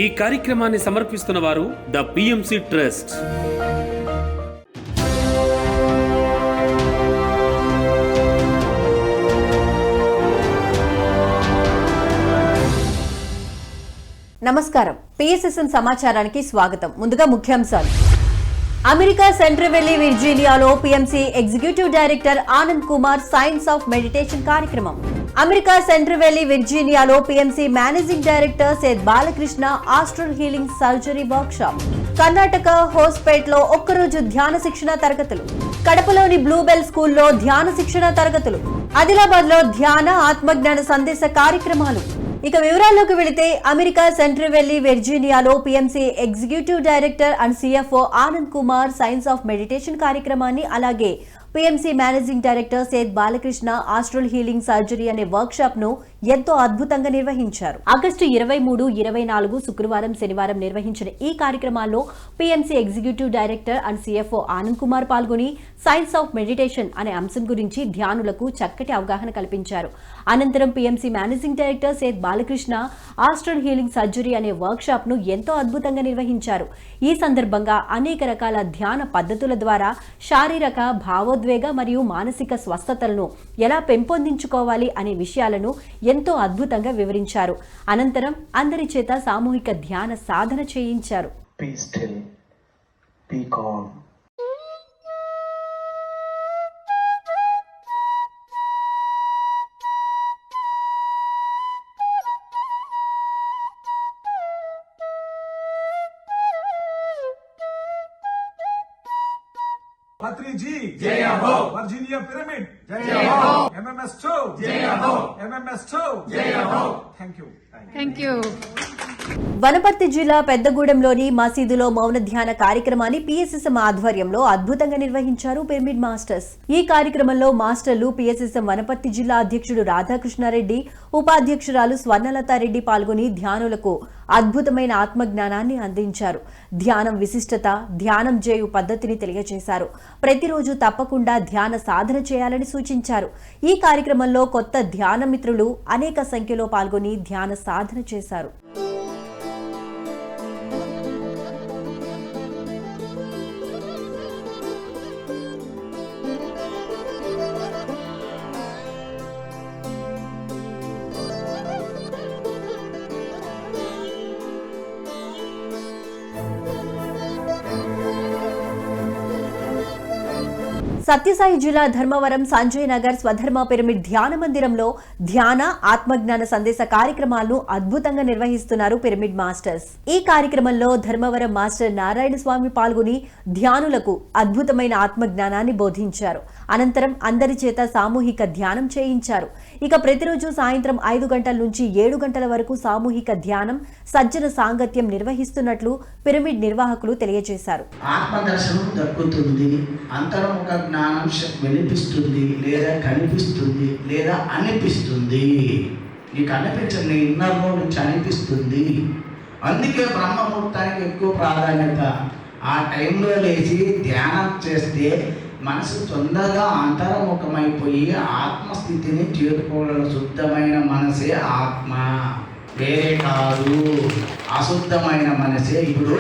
ఈ కార్యక్రమాన్ని సమర్పిస్తున్న వారు ద పిఎంసి ట్రస్ట్. నమస్కారం. పిఎస్ఎస్ఎన్ సమాచారానికి స్వాగతం. ముందుగా ముఖ్యాంశాలు. అమెరికా సెంట్రల్ విర్జీనియాలో PMC executive director Anand Kumar science of meditation కార్యక్రమం. అమెరికా సెంట్రల్ విర్జీనియాలో పిఎంసి మేనేజింగ్ డైరెక్టర్ సేద్ Balakrishna astral healing surgery workshop. Karnataka హోస్పేట్లో ఒక్కరోజు ధ్యాన శిక్షణ తరగతులు. కడపలోని బ్లూబెల్ స్కూల్లో ధ్యాన శిక్షణ తరగతులు. ఆదిలాబాద్ లో ధ్యాన ఆత్మజ్ఞాన సందేశ కార్యక్రమాలు. ఇక వివరాల్లోకి వెళితే అమెరికా సెంట్రల్ విర్జీనియాలో PMC executive director and CFO Anand Kumar science of meditation కార్యక్రమాన్ని, అలాగే పిఎంసి మేనేజింగ్ డైరెక్టర్ సేద్ బాలకృష్ణ ఆస్ట్రల్ హీలింగ్ సర్జరీ అనే వర్క్ షాప్ ను ఎంతో అద్భుతంగా నిర్వహించారు. ఆగస్టు 23, 24 శుక్రవారం, శనివారం నిర్వహించిన ఈ కార్యక్రమాల్లో PMC executive director and CFO Anand Kumar పాల్గొని సైన్స్ ఆఫ్ మెడిటేషన్ అనే అంశం గురించి ధ్యానులకు చక్కటి అవగాహన కల్పించారు. అనంతరం పిఎంసి మేనేజింగ్ డైరెక్టర్ సేద్ బాలకృష్ణ ఆస్ట్రల్ హీలింగ్ సర్జరీ అనే వర్క్ షాప్ ను ఎంతో అద్భుతంగా నిర్వహించారు. ఈ సందర్భంగా అనేక రకాల ధ్యాన పద్ధతుల ద్వారా శారీరక, భావోద్వేగ మరియు మానసిక స్వస్థతలను ఎలా పెంపొందించుకోవాలి అనే విషయాలను ఎంతో అద్భుతంగా వివరించారు. అనంతరం అందరి చేత సామూహిక ధ్యాన సాధన చేయించారు. पत्री जी जय हो, वर्जीनिया पिरामिड जय हो, MMS2 जय हो, MMS2 जय हो. Thank you. వనపర్తి జిల్లా పెద్దగూడెంలోని మసీదులో మౌన ధ్యాన కార్యక్రమాన్ని పిఎస్ఎస్ఎం ఆధ్వర్యంలో అద్భుతంగా నిర్వహించారు పిరమిడ్ మాస్టర్స్. ఈ కార్యక్రమంలో మాస్టర్లు పిఎస్ఎస్ఎం వనపర్తి జిల్లా అధ్యక్షుడు రాధాకృష్ణారెడ్డి, ఉపాధ్యక్షురాలు స్వర్ణలతారెడ్డి పాల్గొని ధ్యానులకు అద్భుతమైన ఆత్మజ్ఞానాన్ని అందించారు. ధ్యానం విశిష్టత, ధ్యానం చేయు పద్ధతిని తెలియజేశారు. ప్రతిరోజు తప్పకుండా ధ్యాన సాధన చేయాలని సూచించారు. ఈ కార్యక్రమంలో కొత్త ధ్యాన మిత్రులు అనేక సంఖ్యలో పాల్గొని ధ్యాన సాధన చేశారు. సత్యసాయి జిల్లా ధర్మవరం సంజయ్ నగర్ స్వధర్మ పిరమిడ్ ధ్యాన మందిరంలో ధ్యాన ఆత్మజ్ఞాన సందేశ కార్యక్రమాలను అద్భుతంగా నిర్వహిస్తున్నారు పిరమిడ్ మాస్టర్స్. ఈ కార్యక్రమంలో ధర్మవరం మాస్టర్ నారాయణ స్వామి పాల్గొని ధ్యానులకు అద్భుతమైన ఆత్మజ్ఞానాన్ని బోధించారు. అనంతరం అందరి చేత సామూహిక ధ్యానం చేయించారు. ఇక ప్రతిరోజు సాయంత్రం 5 గంటల నుంచి 7 గంటల వరకు సామూహిక ధ్యానం, సజ్జన సాంగత్యం నిర్వహిస్తున్నట్లు పిరమిడ్ నిర్వాహకులు తెలియజేశారు. ఆత్మదర్శనం దక్కుతుంది, అంతర్ముఖ జ్ఞానం వినిపిస్తుంది, లేదా కనిపిస్తుంది, లేదా అనిపిస్తుంది. నీకు అనిపించండి, ఇన్నర్లో నుంచి అనిపిస్తుంది. అందుకే బ్రహ్మముహూర్తానికి ఎక్కువ ప్రాధాన్యత. ఆ టైంలో లేచి ధ్యానం చేస్తే మనసు తొందరగా అంతర్ముఖమైపోయి ఆత్మస్థితిని చేరుకోగల శుద్ధమైన మనసే ఆత్మ, వేరే కాదు. అశుద్ధమైన మనసే. ఇప్పుడు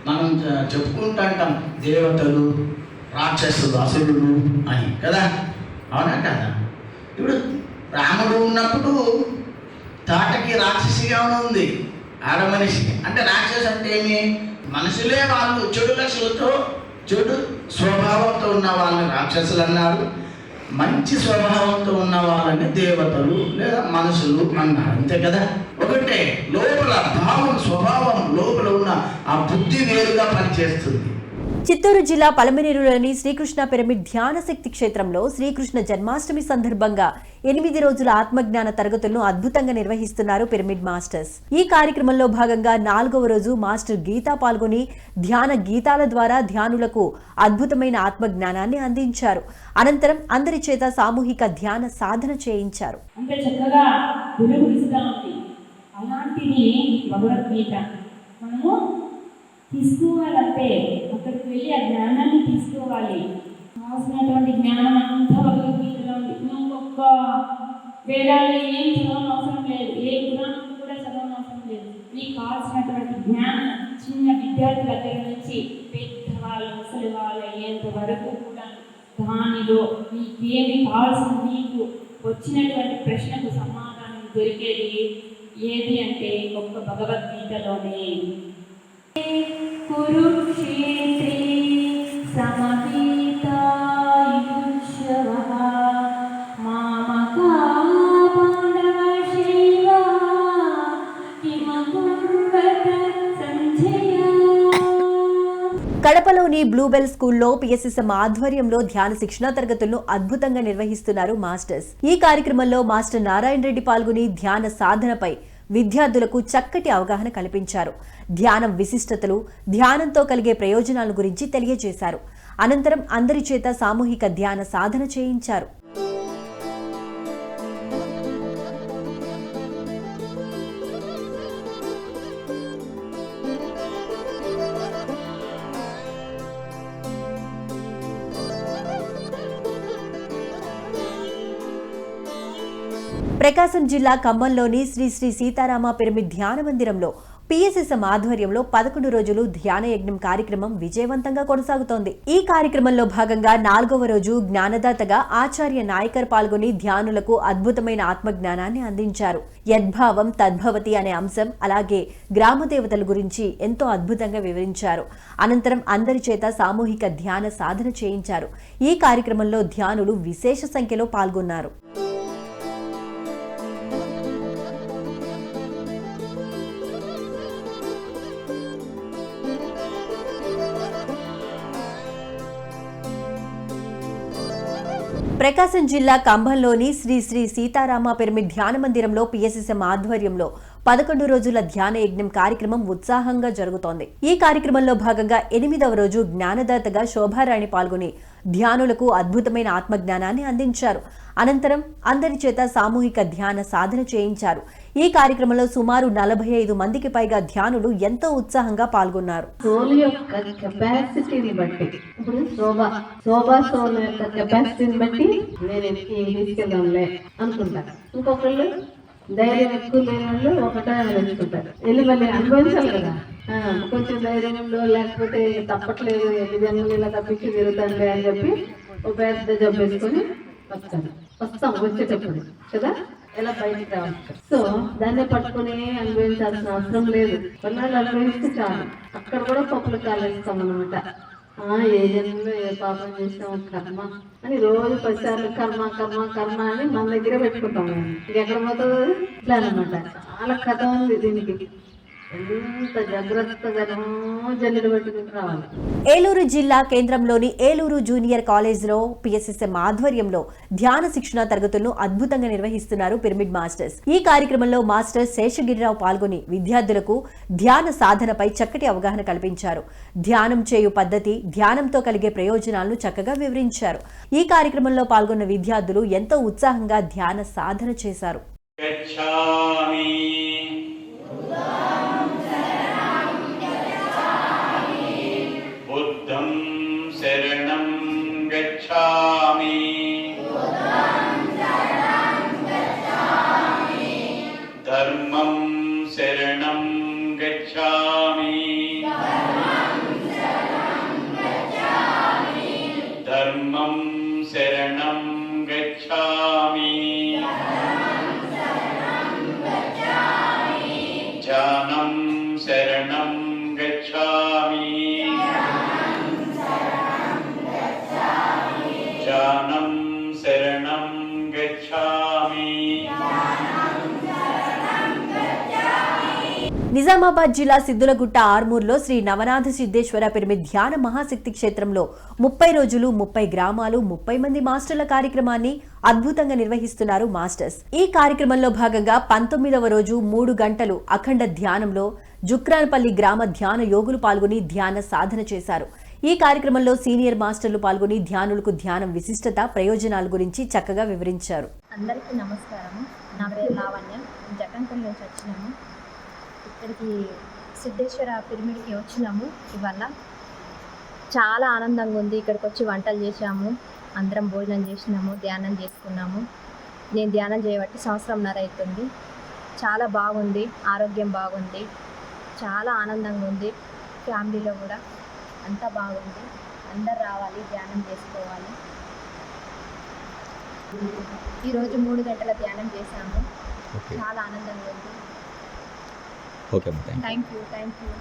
మనం చెప్పుకుంటాం దేవతలు, రాక్షసులు, అసురులు అని కదా, అవునా కదా? ఇప్పుడు రాముడు ఉన్నప్పుడు తాటకి రాక్షసిగా ఉంది, ఆడమనిషి. అంటే రాక్షసు అంటే ఏమి? మనుషులే వాళ్ళు చెడు లక్షలతో, చెడు స్వభావంతో ఉన్న వాళ్ళని రాక్షసులు అన్నారు. మంచి స్వభావంతో ఉన్న వాళ్ళని దేవతలు లేదా మనుషులు అన్నారు. అంతే కదా? ఒకటే. లోపల భావం, స్వభావం, లోపల ఉన్న ఆ బుద్ధి వేరుగా పనిచేస్తుంది. చిత్తూరు జిల్లా పలమనేరులోని శ్రీకృష్ణ పిరమిడ్ ధ్యాన శక్తి క్షేత్రంలో శ్రీకృష్ణ జన్మాష్టమి సందర్భంగా 8 రోజుల ఆత్మజ్ఞాన తరగతులను అద్భుతంగా నిర్వహిస్తున్నారు పిరమిడ్ మాస్టర్స్. ఈ కార్యక్రమంలో భాగంగా 4వ రోజు మాస్టర్ గీతా పాల్గొని ధ్యాన గీతాల ద్వారా ధ్యానులకు అద్భుతమైన ఆత్మజ్ఞానాన్ని అందించారు. అనంతరం అందరి చేత సామూహిక ధ్యాన సాధన చేయించారు. తీసుకోవాలంటే అక్కడికి వెళ్ళి ఆ జ్ఞానాన్ని తీసుకోవాలి. కావాల్సినటువంటి జ్ఞానం అంతా భగవద్గీతలో ఉంది. ఇంకొక వేదాలు ఏం చదవనవసరం లేదు, ఏ పురాణం కూడా చదవనవసరం లేదు. మీకు కావాల్సినటువంటి జ్ఞానం చిన్న విద్యార్థుల దగ్గర నుంచి పెద్దవాళ్ళు ముసలి వాళ్ళు అయ్యేంత వరకు కూడా దానిలో మీకేమి కావాల్సిన మీకు వచ్చినటువంటి ప్రశ్నకు సమాధానం దొరికేది ఏది అంటే ఒక్క భగవద్గీతలోనే. కురుక్షేత్రే సమవేతాయుష్యవః మామకా పాండవశైవ కిమకుర్వత సంజయ. కడపలోని బ్లూబెల్ స్కూల్లో పిఎస్ఎస్ఎం ఆధ్వర్యంలో ధ్యాన శిక్షణా తరగతులను అద్భుతంగా నిర్వహిస్తున్నారు మాస్టర్స్. ఈ కార్యక్రమంలో మాస్టర్ నారాయణ రెడ్డి పాల్గొని ధ్యాన సాధనపై విద్యార్థులకు చక్కటి అవగాహన కల్పించారు. ధ్యానం విశిష్టతలు, ధ్యానంతో కలిగే ప్రయోజనాల గురించి తెలియజేశారు. అనంతరం అందరి చేత సామూహిక ధ్యాన సాధన చేయించారు. ప్రకాశం జిల్లా ఖమ్మంలోని శ్రీ శ్రీ సీతారామ పిరమిడ్ ధ్యాన మందిరంలో పిఎస్ఎస్ఎం ఆధ్వర్యంలో 11 రోజులు ధ్యాన యజ్ఞం కార్యక్రమం విజయవంతంగా కొనసాగుతోంది. ఈ కార్యక్రమంలో భాగంగా 4వ రోజు జ్ఞానదాతగా ఆచార్య నాయకర్ పాల్గొని ధ్యానులకు అద్భుతమైన ఆత్మజ్ఞానాన్ని అందించారు. యద్భావం తద్భవతి అనే అంశం, అలాగే గ్రామ దేవతల గురించి ఎంతో అద్భుతంగా వివరించారు. అనంతరం అందరి చేత సామూహిక ధ్యాన సాధన చేయించారు. ఈ కార్యక్రమంలో ధ్యానులు విశేష సంఖ్యలో పాల్గొన్నారు. ప్రకాశం జిల్లా కంభంలోని శ్రీ శ్రీ సీతారామ పిరమిడ్ ధ్యాన మందిరంలో పిఎస్ఎస్ఎం ఆధ్వర్యంలో 11 రోజుల ధ్యాన యజ్ఞం కార్యక్రమం ఉత్సాహంగా జరుగుతోంది. ఈ కార్యక్రమంలో భాగంగా 8వ రోజు జ్ఞానదాతగా శోభారాణి పాల్గొని ధ్యానులకు అద్భుతమైన ఆత్మజ్ఞానాన్ని అందించారు. అనంతరం అందరి చేత సామూహిక ధ్యాన సాధన చేయించారు. ఈ కార్యక్రమంలో సుమారు 45 మందికి పైగా ధ్యానులు ఎంతో ఉత్సాహంగా పాల్గొన్నారు. సోల్ యొక్క కెపాసిటీని బట్టి, ఇప్పుడు శోభా సోల్ యొక్క కెపాసిటీని బట్టి నేను తీసుకెళ్దాంలే అనుకుంటా. ఇంకొకళ్ళు ధైర్యం ఎక్కువ లేని వాళ్ళు ఒకటే నేర్చుకుంటారు. వెళ్ళి మళ్ళీ అనుభవించాలి కదా. కొంచెం ధైర్యంలో లేకపోతే తప్పట్లేదు, ఎన్ని జన్మలు ఇలా తప్పించి తిరుగుతానులే అని చెప్పి ఒక పెద్ద జబ్బు వేసుకొని వస్తాం వచ్చేటప్పుడు కదా, ఎలా బయటికి రావాలి. సో దాన్ని పట్టుకుని అనుభవించాల్సిన అవసరం లేదు. కొన్నాళ్ళు అనుభవిస్తే చాలు. అక్కడ కూడా పప్పులు కాలేస్తాం అనమాట. ఏ జన్మలో ఏ పాపం చేసాం కర్మ అని రోజు 10 సార్లు కర్మ కర్మ కర్మ అని మన దగ్గర పెట్టుకుంటాం. ఇంకెక్కడ పోతుంది ఇట్లా అనమాట. చాలా కథ ఉంది దీనికి. ఎంత జాగ్రత్తగానో జల్లుడు పెట్టుకుని రావాలి. ఏలూరు జిల్లా కేంద్రంలోని ఏలూరు జూనియర్ కాలేజ్లో పిఎస్ఎస్ఎం ఆధ్వర్యంలో ధ్యాన శిక్షణా తరగతులను అద్భుతంగా నిర్వహిస్తున్నారు పిరమిడ్ మాస్టర్స్. ఈ కార్యక్రమంలో మాస్టర్ శేషగిరిరావు పాల్గొని విద్యార్థులకు ధ్యాన సాధనపై చక్కటి అవగాహన కల్పించారు. ధ్యానం చేయు పద్ధతి, ధ్యానంతో కలిగే ప్రయోజనాలను చక్కగా వివరించారు. ఈ కార్యక్రమంలో పాల్గొన్న విద్యార్థులు ఎంతో ఉత్సాహంగా ధ్యాన సాధన చేశారు. बुद्धं शरणं गच्छामि धर्मं शरणं गच्छामि धर्मं शरणं गच्छामि ज्ञानं शरणं गच्छामि ज्ञानं शरणं गच्छामि. నిజామాబాద్ జిల్లా సిద్దులగుట్ట ఆర్మూర్లో శ్రీ నవనాథ సిద్ధేశ్వర పిరమిడ్ ధ్యాన మహాశక్తి క్షేత్రంలో 30 రోజులు 30 గ్రామాలు 30 మంది మాస్టర్ల కార్యక్రమాన్ని అద్భుతంగా నిర్వహిస్తున్నారు మాస్టర్స్. ఈ కార్యక్రమంలో భాగంగా 19వ రోజు 3 గంటలు అఖండ ధ్యానంలో జుక్రాన్పల్లి గ్రామ ధ్యాన యోగులు పాల్గొని ధ్యాన సాధన చేశారు. ఈ కార్యక్రమంలో సీనియర్ మాస్టర్లు పాల్గొని ధ్యానులకు ధ్యానం విశిష్టత, ప్రయోజనాల గురించి చక్కగా వివరించారు. అందరికీ నమస్కారము. నా పేరు లావణ్య. జకంపల్లి నుంచి వచ్చినాము. ఇక్కడికి సిద్ధేశ్వర పిరమిడ్కి వచ్చినాము. ఇవాళ చాలా ఆనందంగా ఉంది. ఇక్కడికి వచ్చి వంటలు చేసాము, అందరం భోజనం చేసినాము, ధ్యానం చేసుకున్నాము. నేను ధ్యానం చేయబట్టి 1.5 సంవత్సరం అవుతుంది. చాలా బాగుంది, ఆరోగ్యం బాగుంది, చాలా ఆనందంగా ఉంది. ఫ్యామిలీలో కూడా అంతా బాగుంది. అందరు రావాలి, ధ్యానం చేసుకోవాలి. ఈరోజు 3 గంటల ధ్యానం చేశాము. చాలా ఆనందంగా ఉంది. Thank you.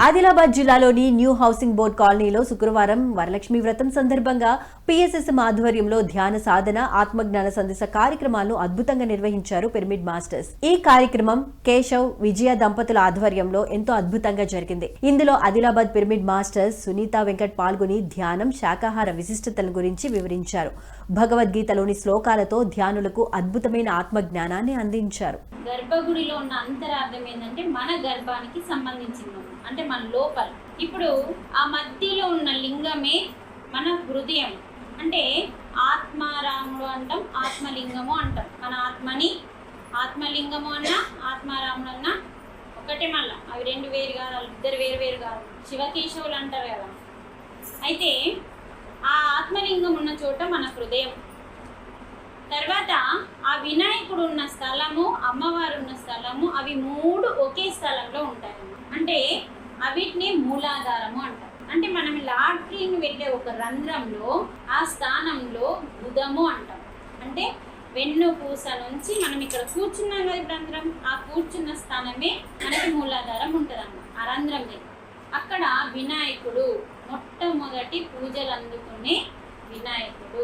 ఆదిలాబాద్ జిల్లాలోని న్యూ హౌసింగ్ బోర్డ్ కాలనీలో శుక్రవారం వరలక్ష్మి వ్రతం సందర్భంగా PSSM ఆధ్వర్యంలో ధ్యాన సాధన, ఆత్మజ్ఞాన సందేశ కార్యక్రమాలను అద్భుతంగా నిర్వహించారు పిరమిడ్ మాస్టర్స్. ఈ కార్యక్రమం కేశవ్, విజయ దంపతుల ఆధ్వర్యంలో ఎంతో అద్భుతంగా జరిగింది. ఇందులో ఆదిలాబాద్ పిరమిడ్ మాస్టర్స్ సునీత వెంకట్ పాల్గొని ధ్యానం, శాకాహార విశిష్టతల గురించి వివరించారు. భగవద్గీతలోని శ్లోకాలతో ధ్యానులకు అద్భుతమైన ఆత్మజ్ఞానాన్ని అందించారు. గర్భగుడిలో ఉన్న అంతరార్థం ఏంటంటే మన గర్భానికి సంబంధించింది, అంటే మన లోపల. ఇప్పుడు ఆ మధ్యలో ఉన్న లింగమే మన హృదయం, అంటే ఆత్మారాముడు అంటాం, ఆత్మలింగము అంటాం. మన ఆత్మని ఆత్మలింగము అన్నా ఆత్మారాముడు అన్నా ఒకటే. మళ్ళా అవి 2 వేరు కాదు, ఇద్దరు వేరు కాదు. శివకేశవులు అంటారు కదా. అయితే ఆ ఆత్మలింగం ఉన్న చోట మన హృదయం. తర్వాత ఆ వినాయకుడు ఉన్న స్థలము, అమ్మవారు ఉన్న స్థలము, అవి 3 ఒకే స్థలంలో ఉంటాయి. అంటే అవిటిని మూలాధారము అంటారు. అంటే మనం లాట్రిన్ వెళ్ళే ఒక రంధ్రంలో ఆ స్థానంలో బుధము అంటాం. అంటే వెన్నుపూస నుంచి మనం ఇక్కడ కూర్చున్నాం కదా రంధ్రం, ఆ కూర్చున్న స్థానమే మనకి మూలాధారం ఉంటుంది అన్నమాట. ఆ రంధ్రం దగ్గర అక్కడ వినాయకుడు, మొట్టమొదటి పూజలు అందుకునే వినాయకుడు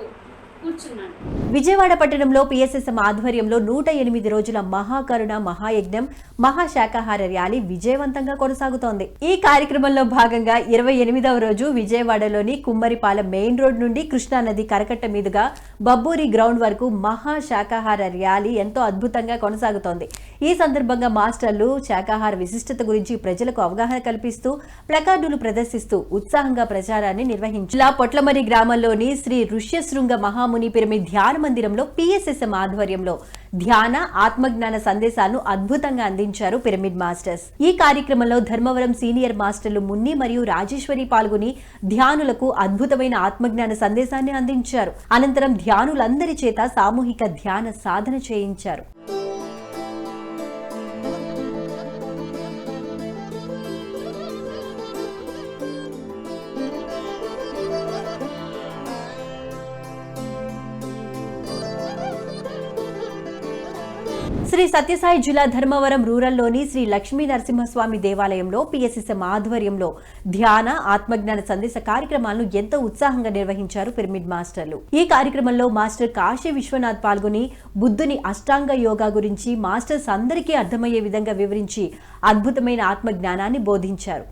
కూర్చున్నాడు. విజయవాడ పట్టణంలో PSSM ఆధ్వర్యంలో 108 రోజుల మహాకరుణ మహాయజ్ఞం, మహాశాకాహార ర్యాలీ విజయవంతంగా కొనసాగుతోంది. ఈ కార్యక్రమంలో భాగంగా 28వ రోజు విజయవాడలోని కుమ్మరిపాలెం మెయిన్ రోడ్ నుండి కృష్ణానది కరకట్ట మీదుగా బబ్బూరి గ్రౌండ్ వరకు మహాశాకాహార ర్యాలీ ఎంతో అద్భుతంగా కొనసాగుతోంది. ఈ సందర్భంగా మాస్టర్లు శాకాహార విశిష్టత గురించి ప్రజలకు అవగాహన కల్పిస్తూ ప్లకార్డులు ప్రదర్శిస్తూ ఉత్సాహంగా ప్రచారాన్ని నిర్వహించారు. పొట్లమరి గ్రామంలోని శ్రీ ఋష్యశృంగ మహాముని పిరమిడ్ ధ్యాన మందిరంలో PSSM ఆధ్వర్యంలో ధ్యాన, ఆత్మజ్ఞాన సందేశాలను అద్భుతంగా అందించారు పిరమిడ్ మాస్టర్స్. ఈ కార్యక్రమంలో ధర్మవరం సీనియర్ మాస్టర్లు మున్ని మరియు రాజేశ్వరి పాల్గొని ధ్యానులకు అద్భుతమైన ఆత్మజ్ఞాన సందేశాన్ని అందించారు. అనంతరం ధ్యానులందరి చేత సామూహిక ధ్యాన సాధన చేయించారు. శ్రీ సత్యసాయి జిల్లా ధర్మవరం రూరల్లోని శ్రీ లక్ష్మీ నరసింహస్వామి దేవాలయంలో PSSM ఆధ్వర్యంలో ధ్యాన, ఆత్మజ్ఞాన సందేశ కార్యక్రమాలను ఎంతో ఉత్సాహంగా నిర్వహించారు పిరమిడ్ మాస్టర్లు. ఈ కార్యక్రమంలో మాస్టర్ కాశీ విశ్వనాథ్ పాల్గొని బుద్ధుని అష్టాంగ యోగా గురించి మాస్టర్స్ అందరికీ అర్థమయ్యే విధంగా వివరించి అద్భుతమైన ఆత్మజ్ఞానాన్ని బోధించారు.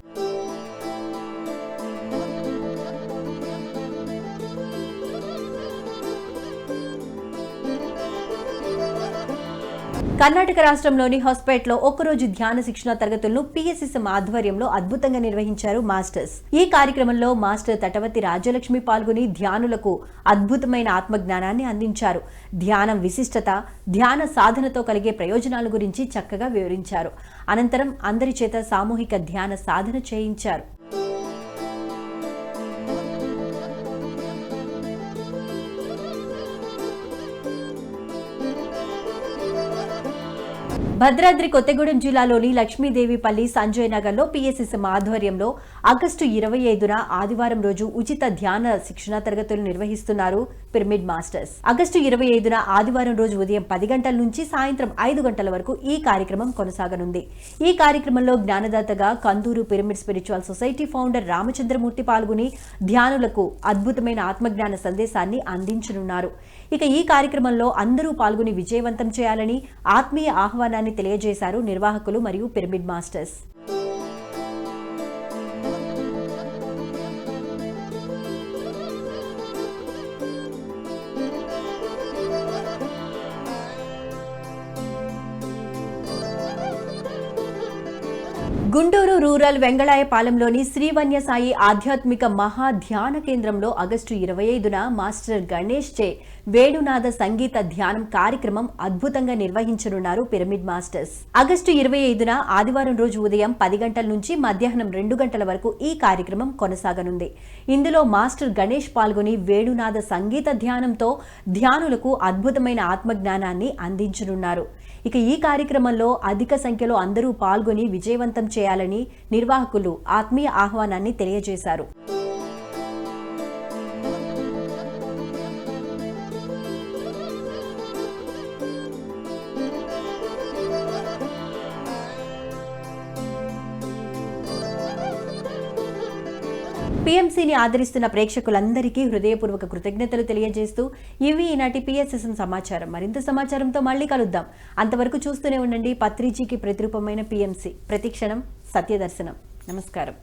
కర్ణాటక రాష్ట్రంలోని హొస్పేట్లో ఒకరోజు ధ్యాన శిక్షణ తరగతులను PSSM ఆధ్వర్యంలో అద్భుతంగా నిర్వహించారు మాస్టర్స్. ఈ కార్యక్రమంలో మాస్టర్ తటవతి రాజ్యలక్ష్మి పాల్గొని ధ్యానులకు అద్భుతమైన ఆత్మజ్ఞానాన్ని అందించారు. ధ్యానం విశిష్టత, ధ్యాన సాధనతో కలిగే ప్రయోజనాల గురించి చక్కగా వివరించారు. అనంతరం అందరి చేత సామూహిక ధ్యాన సాధన చేయించారు. భద్రాద్రి కొత్తగూడెం జిల్లాలోని లక్ష్మీదేవిపల్లి సంజయ్ నగర్లో PSSM ఆధ్వర్యంలో ఆగస్టు 25న ఆదివారం రోజు ఉచిత ధ్యాన శిక్షణ తరగతులు నిర్వహిస్తున్నారు పిరమిడ్ మాస్టర్స్. ఆగస్టు 25న ఆదివారం రోజు ఉదయం 10 గంటల నుంచి సాయంత్రం 5 గంటల వరకు ఈ కార్యక్రమం కొనసాగనుంది. ఈ కార్యక్రమంలో జ్ఞానదాతగా Kanduru pyramid spiritual society founder Ramachandramurthy పాల్గొని ధ్యానులకు అద్భుతమైన ఆత్మజ్ఞాన సందేశాన్ని అందించనున్నారు. ఇక ఈ కార్యక్రమంలో అందరూ పాల్గొని విజయవంతం చేయాలని ఆత్మీయ ఆహ్వానాన్ని తెలియజేశారు నిర్వాహకులు మరియు పిరమిడ్ మాస్టర్స్. గుంటూరు రూరల్ వెంగళాయపాలెంలోని శ్రీవన్య సాయి ఆధ్యాత్మిక మహా ధ్యాన కేంద్రంలో ఆగస్టు 25న మాస్టర్ గణేష్ చే వేణునాద సంగీత ధ్యానం కార్యక్రమం అద్భుతంగా నిర్వహించనున్నారు పిరమిడ్ మాస్టర్స్. ఆగస్టు 25న ఆదివారం రోజు ఉదయం 10 గంటల నుంచి మధ్యాహ్నం 2 గంటల వరకు ఈ కార్యక్రమం కొనసాగనుంది. ఇందులో మాస్టర్ గణేష్ పాల్గొని వేణునాద సంగీత ధ్యానంతో ధ్యానులకు అద్భుతమైన ఆత్మజ్ఞానాన్ని అందించనున్నారు. ఇక ఈ కార్యక్రమంలో అధిక సంఖ్యలో అందరూ పాల్గొని విజయవంతం చేయాలని నిర్వాహకులు ఆత్మీయ ఆహ్వానాన్ని తెలియజేశారు. PMCని ఆదరిస్తున్న ప్రేక్షకులందరికీ హృదయపూర్వక కృతజ్ఞతలు తెలియజేస్తూ ఇవి ఈనాటి PSSN సమాచారం. మరింత సమాచారంతో మళ్ళీ కలుద్దాం. అంతవరకు చూస్తూనే ఉండండి పత్రిజీకి ప్రతిరూపమైన PMC. ప్రతిక్షణం సత్యదర్శనం. నమస్కారం.